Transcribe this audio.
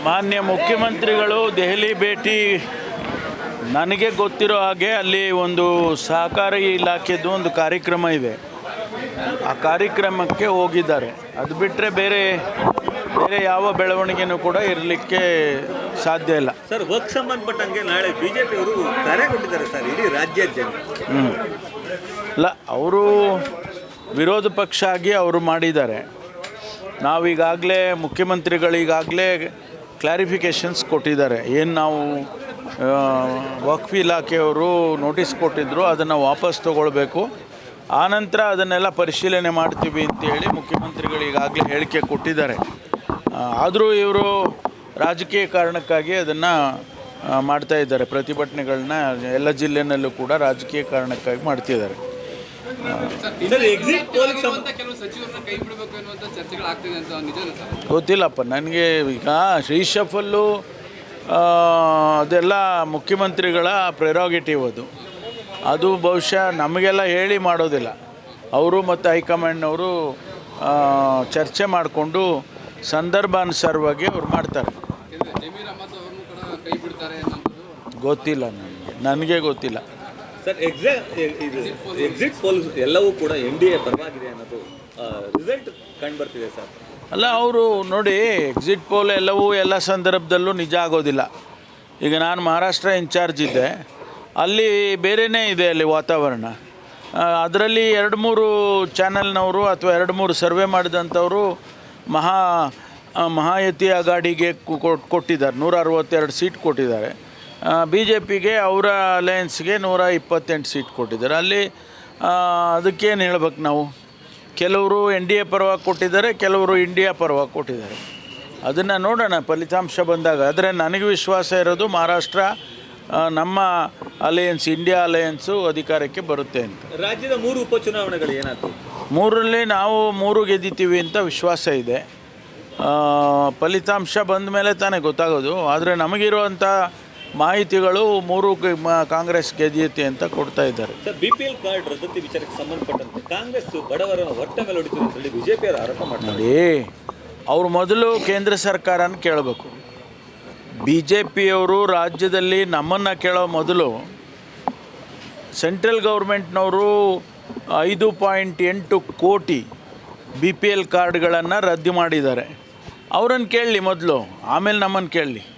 ಮಾನ್ಯ ಮುಖ್ಯಮಂತ್ರಿಗಳು ದೆಹಲಿ ಭೇಟಿ ನನಗೆ ಗೊತ್ತಿರೋ ಹಾಗೆ ಅಲ್ಲಿ ಒಂದು ಸಹಕಾರಿ ಇಲಾಖೆದು ಒಂದು ಕಾರ್ಯಕ್ರಮ ಇದೆ. ಆ ಕಾರ್ಯಕ್ರಮಕ್ಕೆ ಹೋಗಿದ್ದಾರೆ. ಅದು ಬಿಟ್ಟರೆ ಬೇರೆ ಯಾವ ಬೆಳವಣಿಗೆನೂ ಕೂಡ ಇರಲಿಕ್ಕೆ ಸಾಧ್ಯ ಇಲ್ಲ. ಸರ್, ವರ್ಕ್ ಸಂಬಂಧಪಟ್ಟಂಗೆ ನಾಳೆ ಬಿಜೆಪಿ ಅವರು ಕರೆ ಕೊಟ್ಟಿದ್ದಾರೆ ಸರ್ ಇಡೀ ರಾಜ್ಯಾದ್ಯಂತ. ಅಲ್ಲ, ಅವರು ವಿರೋಧ ಪಕ್ಷ ಆಗಿ ಅವರು ಮಾಡಿದ್ದಾರೆ. ನಾವೀಗಾಗಲೇ ಮುಖ್ಯಮಂತ್ರಿಗಳಿಗಾಗಲೇ ಕ್ಲಾರಿಫಿಕೇಷನ್ಸ್ ಕೊಟ್ಟಿದ್ದಾರೆ. ಏನು ನಾವು ವಕ್ಫ್ ಇಲಾಖೆಯವರು ನೋಟಿಸ್ ಕೊಟ್ಟಿದ್ದರು, ಅದನ್ನು ವಾಪಸ್ ತೊಗೊಳ್ಬೇಕು, ಆನಂತರ ಅದನ್ನೆಲ್ಲ ಪರಿಶೀಲನೆ ಮಾಡ್ತೀವಿ ಅಂತೇಳಿ ಮುಖ್ಯಮಂತ್ರಿಗಳಿಗಾಗಲೇ ಹೇಳಿಕೆ ಕೊಟ್ಟಿದ್ದಾರೆ. ಆದರೂ ಇವರು ರಾಜಕೀಯ ಕಾರಣಕ್ಕಾಗಿ ಅದನ್ನು ಮಾಡ್ತಾಯಿದ್ದಾರೆ. ಪ್ರತಿಭಟನೆಗಳನ್ನ ಎಲ್ಲ ಜಿಲ್ಲೆನಲ್ಲೂ ಕೂಡ ರಾಜಕೀಯ ಕಾರಣಕ್ಕಾಗಿ ಮಾಡ್ತಿದ್ದಾರೆ. ಗೊತ್ತಿಲ್ಲಪ್ಪ ನನಗೆ. ಈಗ ರೀಶಫಲ್ಲು ಅದೆಲ್ಲ ಮುಖ್ಯಮಂತ್ರಿಗಳ ಪ್ರೆರೋಗೇಟಿವ್. ಅದು ಬಹುಶಃ ನಮಗೆಲ್ಲ ಹೇಳಿ ಮಾಡೋದಿಲ್ಲ. ಅವರು ಮತ್ತು ಹೈಕಮಾಂಡ್ನವರು ಚರ್ಚೆ ಮಾಡಿಕೊಂಡು ಸಂದರ್ಭಾನುಸಾರವಾಗಿ ಅವ್ರು ಮಾಡ್ತಾರೆ. ಗೊತ್ತಿಲ್ಲ ನನಗೆ ಗೊತ್ತಿಲ್ಲ ಸರ್. ಎಕ್ಸಿಟ್ ಪೋಲ್ ಎಲ್ಲವೂ ಕೂಡ NDA ಪರವಾಗಿದೆ ಅನ್ನೋದು ರಿಸಲ್ಟ್ ಕಂಡುಬರ್ತಿದೆ ಸರ್. ಅಲ್ಲ, ಅವರು ನೋಡಿ, ಎಕ್ಸಿಟ್ ಪೋಲ್ ಎಲ್ಲವೂ ಎಲ್ಲ ಸಂದರ್ಭದಲ್ಲೂ ನಿಜ ಆಗೋದಿಲ್ಲ. ಈಗ ನಾನು ಮಹಾರಾಷ್ಟ್ರ ಇನ್ಚಾರ್ಜ್ ಇದ್ದೆ, ಅಲ್ಲಿ ಬೇರೆಯೇ ಇದೆ ಅಲ್ಲಿ ವಾತಾವರಣ. ಅದರಲ್ಲಿ 2-3 ಚಾನಲ್ನವರು ಅಥವಾ 2-3 ಸರ್ವೆ ಮಾಡಿದಂಥವರು ಮಹಾಯತಿ ಅಗಾಡಿಗೆ ಕೊಟ್ಟಿದ್ದಾರೆ, 162 ಸೀಟ್ ಕೊಟ್ಟಿದ್ದಾರೆ. BJPಗೆ ಅವರ ಅಲಯನ್ಸ್ಗೆ 128 ಸೀಟ್ ಕೊಟ್ಟಿದ್ದಾರೆ. ಅಲ್ಲಿ ಅದಕ್ಕೇನು ಹೇಳ್ಬೇಕು ನಾವು? ಕೆಲವರು NDA ಪರವಾಗಿ ಕೊಟ್ಟಿದ್ದಾರೆ, ಕೆಲವರು ಇಂಡಿಯಾ ಪರವಾಗಿ ಕೊಟ್ಟಿದ್ದಾರೆ. ಅದನ್ನು ನೋಡೋಣ ಫಲಿತಾಂಶ ಬಂದಾಗ. ಆದರೆ ನನಗೆ ವಿಶ್ವಾಸ ಇರೋದು ಮಹಾರಾಷ್ಟ್ರ ನಮ್ಮ ಅಲಯನ್ಸ್, ಇಂಡಿಯಾ ಅಲಯನ್ಸು ಅಧಿಕಾರಕ್ಕೆ ಬರುತ್ತೆ ಅಂತ. ರಾಜ್ಯದ 3 ಉಪಚುನಾವಣೆಗಳು ಏನಾಗ್ತದೆ? 3ರಲ್ಲಿ ನಾವು 3 ಗೆದ್ದಿತೀವಿ ಅಂತ ವಿಶ್ವಾಸ ಇದೆ. ಫಲಿತಾಂಶ ಬಂದ ಮೇಲೆ ತಾನೇ ಗೊತ್ತಾಗೋದು. ಆದರೆ ನಮಗಿರುವಂಥ ಮಾಹಿತಿಗಳು 3 ಕಾಂಗ್ರೆಸ್ ಗೆದ್ದಿಯತ್ತೆ ಅಂತ ಕೊಡ್ತಾ ಇದ್ದಾರೆ. ಸರ್, BPL ಕಾರ್ಡ್ ರದ್ದತಿ ವಿಚಾರಕ್ಕೆ ಸಂಬಂಧಪಟ್ಟಂತೆ ಕಾಂಗ್ರೆಸ್ ಬಡವರನ್ನು ಹೊಟ್ಟೆ ಮೇಲೆ ಹೊಡಿತು ಅಂತ ಹೇಳಿ ಬಿಜೆಪಿಯವರು ಆರೋಪ ಮಾಡ್ತಾರೆ. ನೋಡಿ, ಅವರು ಮೊದಲು ಕೇಂದ್ರ ಸರ್ಕಾರನ ಕೇಳಬೇಕು. BJPಯವರು ರಾಜ್ಯದಲ್ಲಿ ನಮ್ಮನ್ನು ಕೇಳೋ ಮೊದಲು ಸೆಂಟ್ರಲ್ ಗೌರ್ಮೆಂಟ್ನವರು 5.8 ಕೋಟಿ BPL ಕಾರ್ಡ್ಗಳನ್ನು ರದ್ದು ಮಾಡಿದ್ದಾರೆ. ಅವರನ್ನು ಕೇಳಲಿ ಮೊದಲು, ಆಮೇಲೆ ನಮ್ಮನ್ನು ಕೇಳಲಿ.